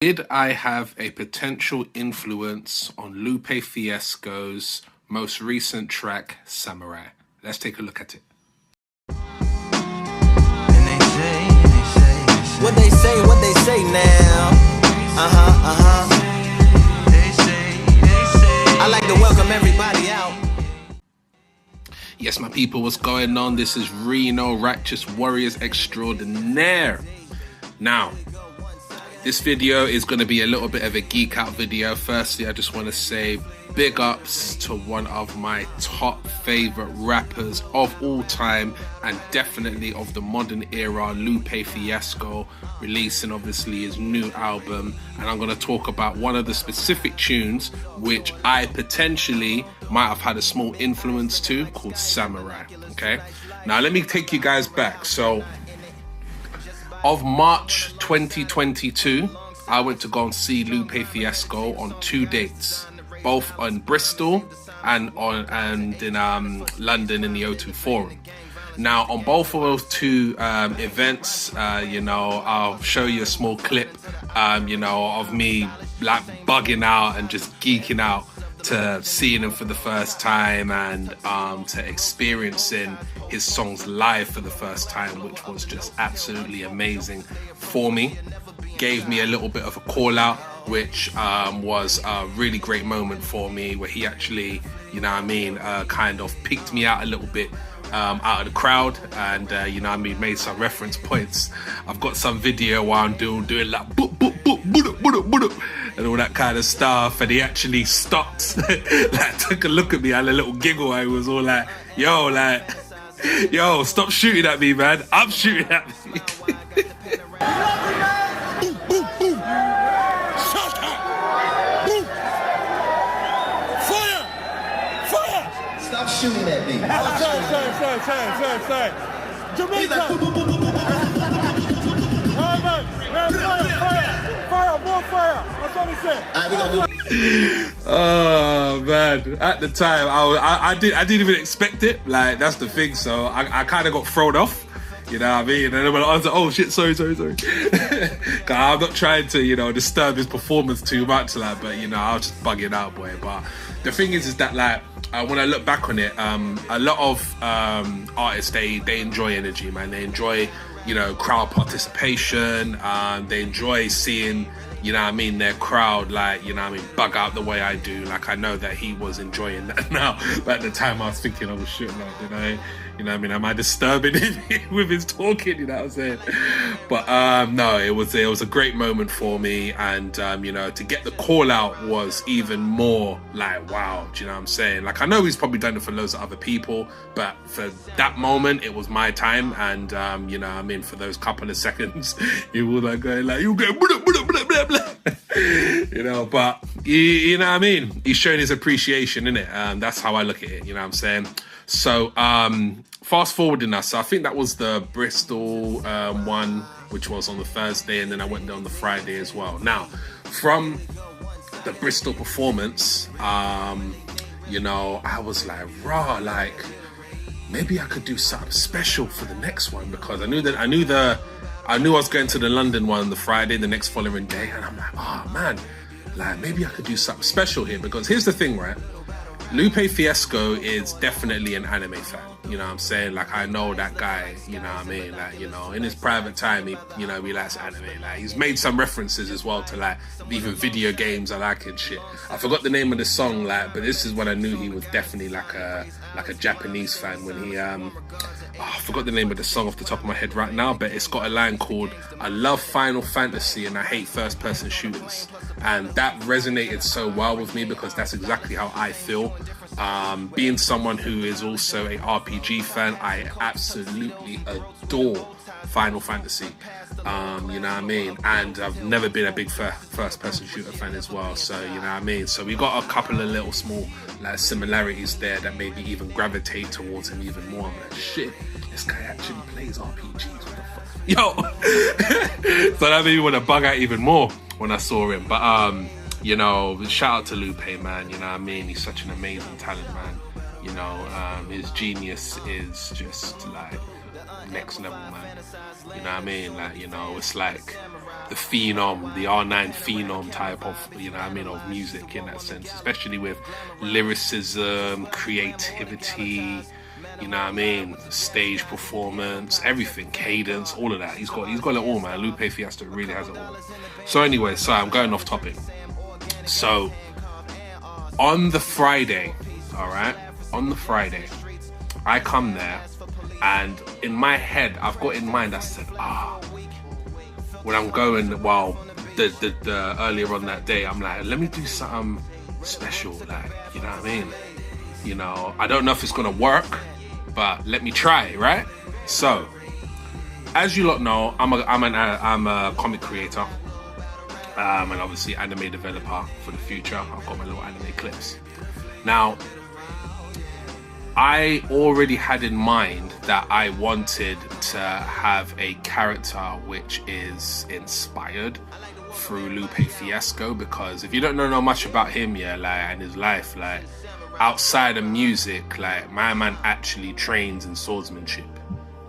Did I have a potential influence on Lupe Fiasco's most recent track, Samurai? Let's take a look at it. What they say now. I like to welcome everybody out. Yes, my people, what's going on? This is Reno, Righteous Warriors Extraordinaire. Now, this video is going to be a little bit of a geek out video. Firstly, I just want to say big ups to one of my top favorite rappers of all time and definitely of the modern era, Lupe Fiasco, releasing obviously his new album. And I'm going to talk about one of the specific tunes which I potentially might have had a small influence to, called Samurai. Okay, now let me take you guys back. So of March 2022, I went to go and see Lupe Fiasco on 2 dates, both on Bristol and in London in the O2 Forum. Now, on both of those 2 events, I'll show you a small clip, of me like bugging out and just geeking out to seeing him for the first time and to experiencing his songs live for the first time, which was just absolutely amazing for me. Gave me a little bit of a call out, which was a really great moment for me, where he actually, kind of picked me out a little bit out of the crowd and, made some reference points. I've got some video where I'm doing like boop, boop, boop, boop, boop, boop, and all that kind of stuff, and he actually stopped, like took a look at me, had a little giggle. I was all like, yo, stop shooting at me, man. I'm shooting at me. Stop shooting at me. Sorry. Jamaica. Fire, more fire. That's what he said. Oh man! At the time, I didn't even expect it. Like, that's the thing. So I kind of got thrown off. You know what I mean? And then when I was like, oh shit, sorry. Cause I'm not trying to, disturb his performance too much, like, but I was just bugging out, boy. But the thing is that, like, when I look back on it, a lot of artists, they enjoy energy, man. They enjoy, crowd participation. They enjoy seeing, their crowd, like, bug out the way I do. Like, I know that he was enjoying that now, but at the time I was thinking, oh shit, like, am I disturbing him with his talking? You know what I'm saying? But no, it was a great moment for me, and to get the call out was even more like, wow. Do you know what I'm saying? Like, I know he's probably done it for loads of other people, but for that moment, it was my time, and for those couple of seconds, he was like going like, you get blah, blah, blah, blah, blah. But you know what I mean? He's showing his appreciation, innit? That's how I look at it. You know what I'm saying? So fast forwarding us, so I think that was the Bristol one, which was on the Thursday, and then I went there on the Friday as well. Now, from the Bristol performance, I was like, raw, like, maybe I could do something special for the next one, because I knew I was going to the London one the Friday, the next following day, and I'm like, oh man, like, maybe I could do something special here, because here's the thing, right? Lupe Fiasco is definitely an anime fan, you know what I'm saying? Like, I know that guy, you know what I mean? Like, in his private time, he likes anime. Like, he's made some references as well to, like, even video games I like and shit. I forgot the name of the song, like, but this is when I knew he was definitely like a Japanese fan, when he, I forgot the name of the song off the top of my head right now, but it's got a line called, I love Final Fantasy and I hate first-person shooters. And that resonated so well with me, because that's exactly how I feel. Being someone who is also a RPG fan, I absolutely adore Final Fantasy. You know what I mean? And I've never been a big first-person shooter fan as well. So, you know what I mean? So we got a couple of little small, like, similarities there that made me even gravitate towards him even more. I'm like, shit, this guy actually plays RPGs. What the fuck? Yo! So that made me want to bug out even more when I saw him. But shout out to Lupe, man. You know what I mean? He's such an amazing talent, man. His genius is just like next level, man. You know what I mean? Like, you know, it's like the phenom, the R9 phenom type of, you know what I mean, of music in that sense, especially with lyricism, creativity, you know what I mean, stage performance, everything, cadence, all of that. He's got it all, man. Lupe Fiasco really has it all. So anyway, sorry, I'm going off topic. So on the Friday, all right, I come there, and in my head, I've got in mind, I said, when I'm going, the earlier on that day, I'm like, let me do something special, like, you know what I mean? You know, I don't know if it's gonna work, but let me try, right? So, as you lot know, I'm a comic creator, and obviously anime developer for the future. I've got my little anime clips. Now, I already had in mind that I wanted to have a character which is inspired through Lupe Fiasco, because if you don't know much about him, and his life, outside of music, my man actually trains in swordsmanship.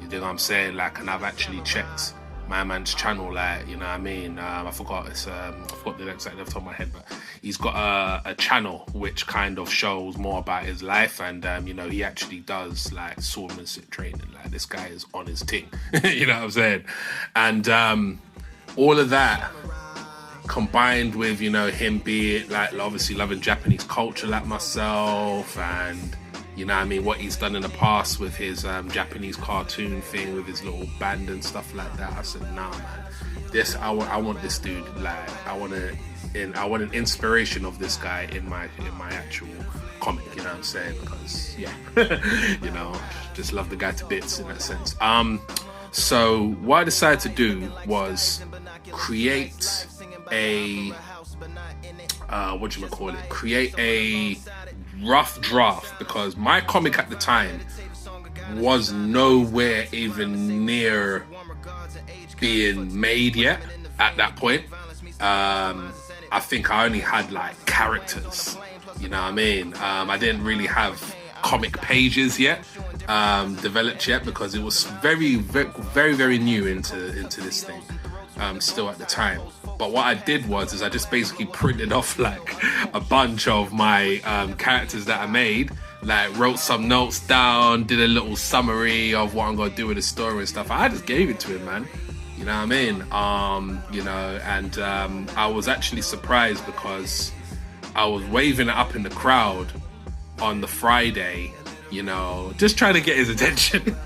You know what I'm saying? And I've actually checked my man's channel, you know what I mean? I forgot the exact off the top of my head, but he's got a channel which kind of shows more about his life, and you know, he actually does swordsmanship training. This guy is on his thing. You know what I'm saying? And all of that combined with, you know, him being obviously loving Japanese culture like myself, and you know what I mean, what he's done in the past with his Japanese cartoon thing with his little band and stuff like that. I said, nah, man, I want this dude, I want an inspiration of this guy in my actual comic, you know what I'm saying? Because you know, just love the guy to bits in that sense. So what I decided to do was create a create a rough draft, because my comic at the time was nowhere even near being made yet at that point. I think I only had characters, you know what I mean? I didn't really have comic pages yet developed yet, because it was very, very, very, very new into this thing still at the time. But what I did was I just basically printed off a bunch of my characters that I made, wrote some notes down, did a little summary of what I'm gonna do with the story and stuff. I just gave it to him, man. You know what I mean? You know, and I was actually surprised, because I was waving it up in the crowd on the Friday, you know, just trying to get his attention.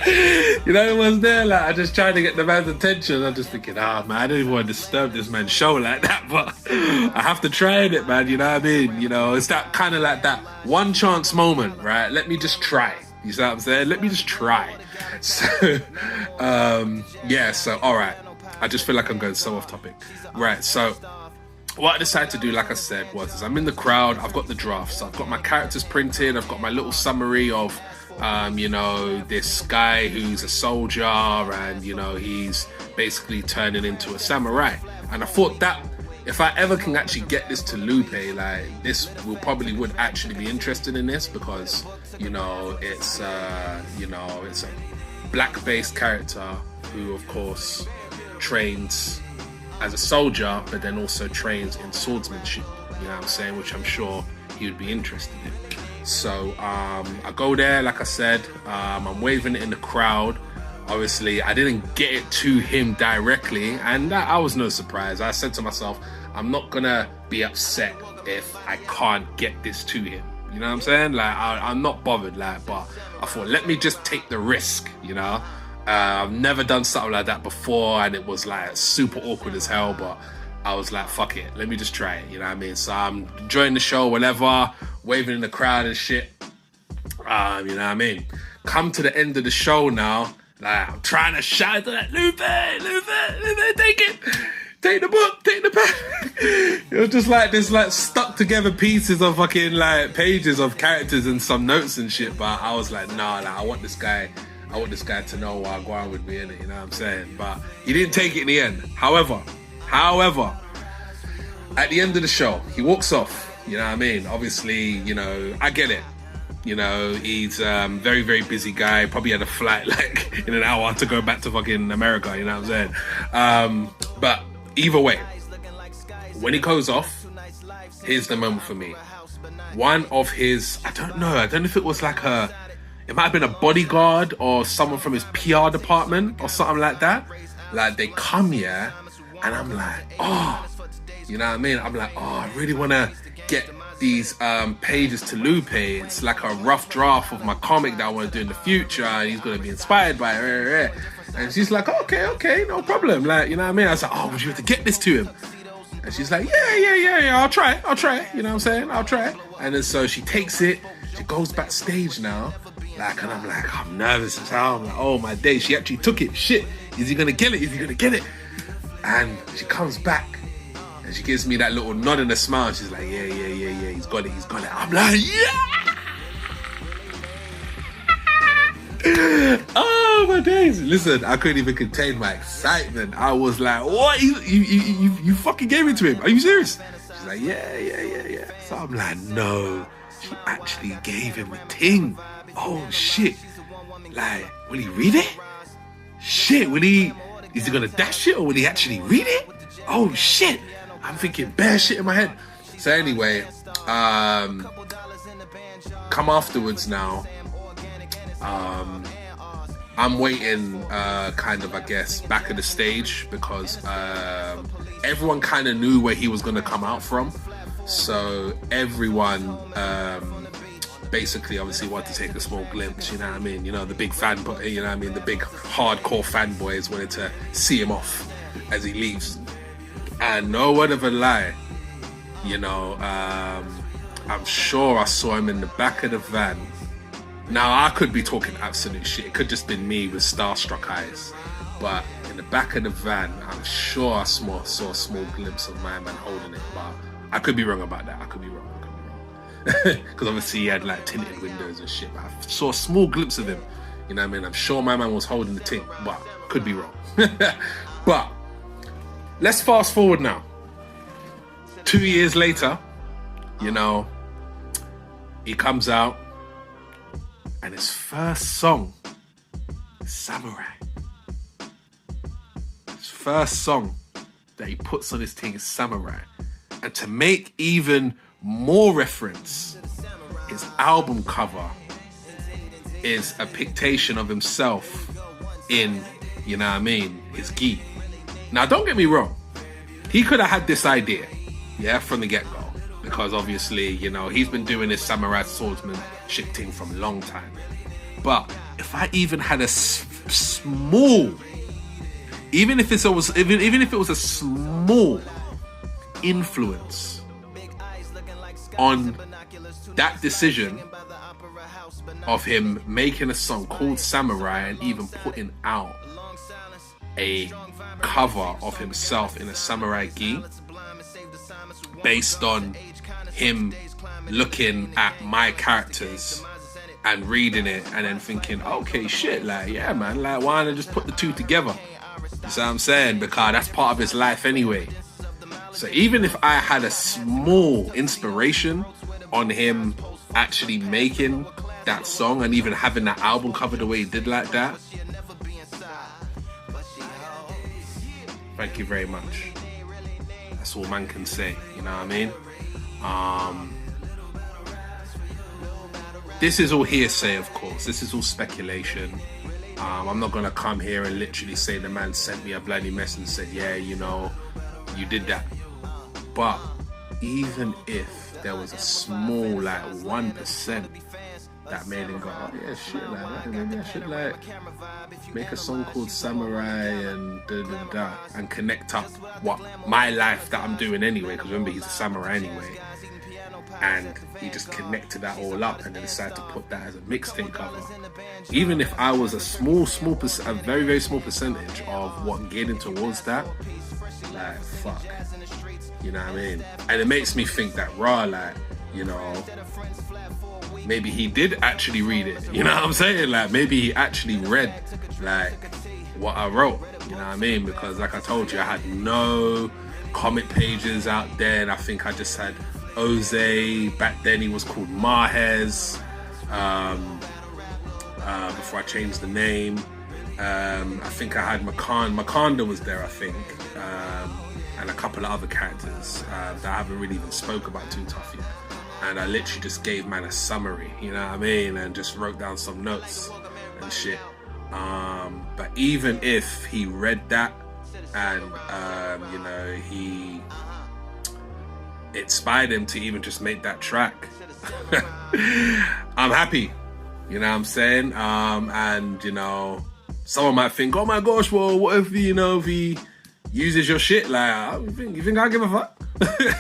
You know, it was there, I just tried to get the man's attention. I'm just thinking, man, I didn't even want to disturb this man's show like that, but I have to try it, man, you know what I mean? You know, it's that kind of that one chance moment, right? Let me just try. You see what I'm saying? Let me just try. So, so, all right. I just feel like I'm going so off topic. Right, so what I decided to do, like I said, was I'm in the crowd, I've got the drafts, I've got my characters printed, I've got my little summary of you know, this guy who's a soldier, and you know, he's basically turning into a samurai. And I thought that if I ever can actually get this to Lupe, this would actually be interested in this, because you know, it's a black-based character who, of course, trains as a soldier, but then also trains in swordsmanship. You know what I'm saying? Which I'm sure he would be interested in. So I go there, like I said, I'm waving it in the crowd. Obviously, I didn't get it to him directly, and I was no surprise. I said to myself, I'm not gonna be upset if I can't get this to him. You know what I'm saying? I'm not bothered, but I thought, let me just take the risk, you know? I've never done something like that before, and it was super awkward as hell, but I was like, fuck it, let me just try it, you know what I mean? So I'm enjoying the show, whatever, waving in the crowd and shit. You know what I mean? Come to the end of the show now, I'm trying to shout to Lupe, take it. Take the book, take the pen. It was just this stuck together pieces of fucking pages of characters and some notes and shit. But I was like, nah, I want this guy to know what I'm going with me in it, you know what I'm saying? But he didn't take it in the end. However, at the end of the show, he walks off, you know what I mean? Obviously, you know, I get it. You know, he's very, very busy guy. Probably had a flight like in an hour to go back to fucking America, you know what I'm saying? But either way, when he goes off, here's the moment for me. One of his, I don't know if it was like it might have been a bodyguard or someone from his PR department or something like that. Like they come here and I'm like, oh, you know what I mean? I'm like, oh, I really want to get these pages to Lupe. It's like a rough draft of my comic that I want to do in the future, and he's going to be inspired by it. And she's like, okay, no problem. Like, you know what I mean? I was like, oh, would you have to get this to him? And she's like, yeah, I'll try. You know what I'm saying? I'll try. And then so she takes it, she goes backstage now, like, and I'm like, I'm nervous as hell. I'm like, oh my day, she actually took it. Shit, is he going to get it? And she comes back, and she gives me that little nod and a smile. She's like, yeah, he's got it. I'm like, yeah! Oh, my days. Listen, I couldn't even contain my excitement. I was like, what? You fucking gave it to him? Are you serious? She's like, yeah. So I'm like, no. She actually gave him a ting. Oh, shit. Like, will he read it? Shit, is he gonna dash it or will he actually read it? Oh, shit. I'm thinking bare shit in my head. So anyway, come afterwards now. I'm waiting kind of, I guess, back of the stage because everyone kind of knew where he was going to come out from. So everyone basically obviously wanted to take a small glimpse, you know what I mean? You know, the big fanboy, you know what I mean? The big hardcore fanboys wanted to see him off as he leaves. And no word of a lie, you know, I'm sure I saw him in the back of the van. Now, I could be talking absolute shit. It could just been me with starstruck eyes. But in the back of the van, I'm sure I saw a small glimpse of my man holding it. But I could be wrong about that. I could be wrong. Because obviously he had like tinted windows and shit. But I saw a small glimpse of him. You know what I mean? I'm sure my man was holding the thing. But could be wrong. But let's fast forward now. 2 years later, you know, he comes out and his first song is Samurai. His first song that he puts on his thing is Samurai. And to make even more reference, his album cover is a pictation of himself in, you know what I mean, his gi. Now, don't get me wrong. He could have had this idea, yeah, from the get-go. Because obviously, you know, he's been doing this samurai swordsmanship thing from a long time. But if I even had a small, even if it was a small influence on that decision of him making a song called Samurai and even putting out a cover of himself in a samurai gi based on him looking at my characters and reading it and then thinking, okay, shit, like, yeah, man, like, why don't I just put the two together? You see what I'm saying? Because that's part of his life anyway. So even if I had a small inspiration on him actually making that song and even having that album cover the way he did like that, thank you very much. That's all man can say, you know what I mean? This is all hearsay, of course. This is all speculation. I'm not gonna come here and literally say the man sent me a bloody message and said, yeah, you know, you did that. But even if there was a small, like, 1% that made him go, oh yeah, shit, like, maybe I should, like, make a song called Samurai and da-da-da, and connect up what my life that I'm doing anyway, because remember, he's a samurai anyway, and he just connected that all up and then decided to put that as a mixtape cover. Even if I was a very, very small percentage of what getting towards that, like, fuck, you know what I mean? And it makes me think that raw, like, you know, maybe he did actually read it, you know what I'm saying? Like, maybe he actually read, like, what I wrote, you know what I mean? Because, like I told you, I had no comic pages out there, and I think I just had Oze. Back then he was called Mahez. before I changed the name. I think I had Makanda was there, I think, and a couple of other characters that I haven't really even spoke about too tough yet. And I literally just gave man a summary, you know what I mean, and just wrote down some notes and shit. But even if he read that and you know, it inspired him to even just make that track, I'm happy, you know what I'm saying? And you know, someone might think, oh my gosh, well, what if if he uses your shit? Like, you think I give a fuck?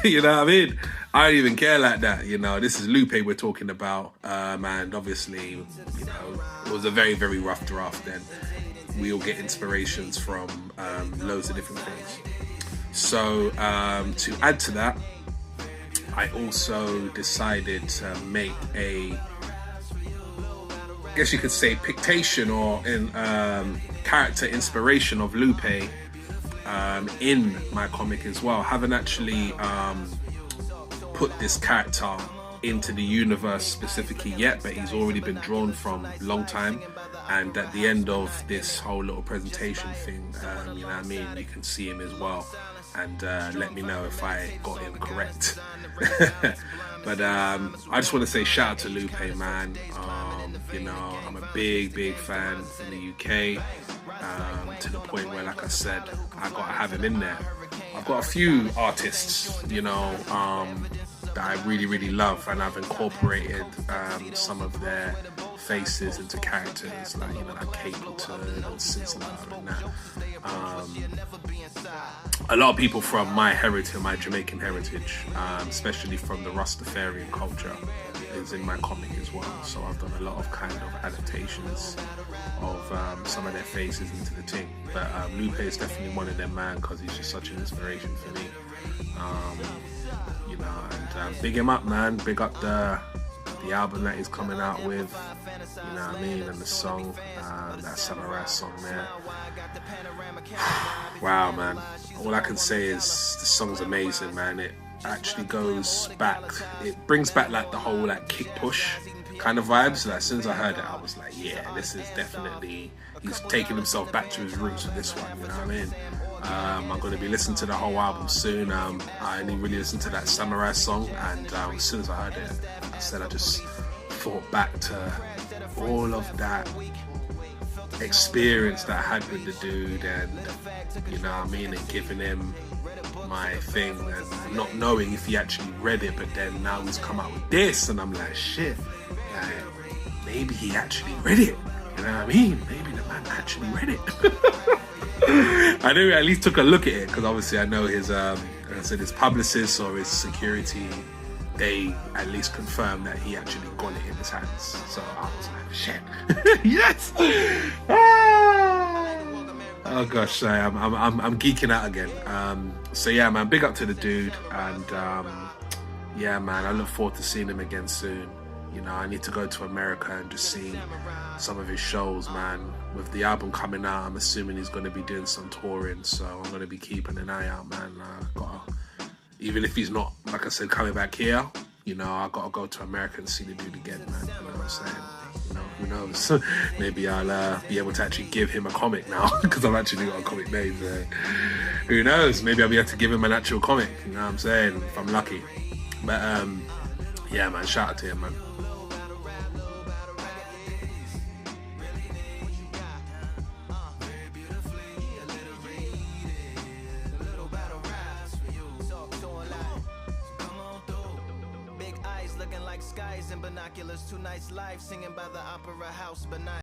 You know what I mean? I don't even care like that, you know. This is Lupe we're talking about, and obviously, you know, it was a very, very rough draft, and we all get inspirations from loads of different things. So to add to that, I also decided to make I guess you could say, pictation or character inspiration of Lupe in my comic as well. I haven't actually put this character into the universe specifically yet, but he's already been drawn from a long time. And at the end of this whole little presentation thing, you know what I mean, you can see him as well. And let me know if I got him correct. But I just want to say shout out to Lupe, man. You know, I'm a big, big fan in the UK, to the point where, like I said, I gotta have him in there. I've got a few artists, you know, that I really, really love, and I've incorporated some of their faces into characters, like, you know, like Capleton and Sizzler and that. A lot of people from my heritage, my Jamaican heritage, especially from the Rastafarian culture, is in my comic as well. So I've done a lot of kind of adaptations of some of their faces into the thing. But Lupe is definitely one of them, man, because he's just such an inspiration for me. You know, and big him up, man. Big up the album that he's coming out with, you know what I mean, and the song, that Samurai song there. Wow, man. All I can say is the song's amazing, man. It actually goes back, it brings back like the whole like kick push kind of vibes. So, like, as soon as I heard it, I was like, yeah, this is definitely, he's taking himself back to his roots with this one, you know what I mean? I'm going to be listening to the whole album soon. I only really listened to that Samurai song, and as soon as I heard it, I said I just thought back to all of that experience that I had with the dude, and you know what I mean, and giving him my thing and not knowing if he actually read it, but then now he's come out with this, and I'm like, shit, like, maybe he actually read it, you know what I mean? Maybe the man actually read it. I know he at least took a look at it, because obviously I know his his publicist or his security, they at least confirmed that he actually got it in his hands. So I was like, shit, yes. Oh gosh, I'm geeking out again. So yeah, man, big up to the dude, and yeah, man, I look forward to seeing him again soon. You know, I need to go to America and just see some of his shows, man. With the album coming out, I'm assuming he's going to be doing some touring, so I'm going to be keeping an eye out, man. Even if he's not, like I said, coming back here, you know, I got to go to America and see the dude again, man. You know what I'm saying? You know, who knows? Maybe I'll be able to actually give him a comic now, because I've actually got a comic made. Who knows? Maybe I'll be able to give him an actual comic, you know what I'm saying? If I'm lucky. But yeah, man, shout out to him, man. Looking like skies and binoculars, 2 nights live, singing by the opera house, but not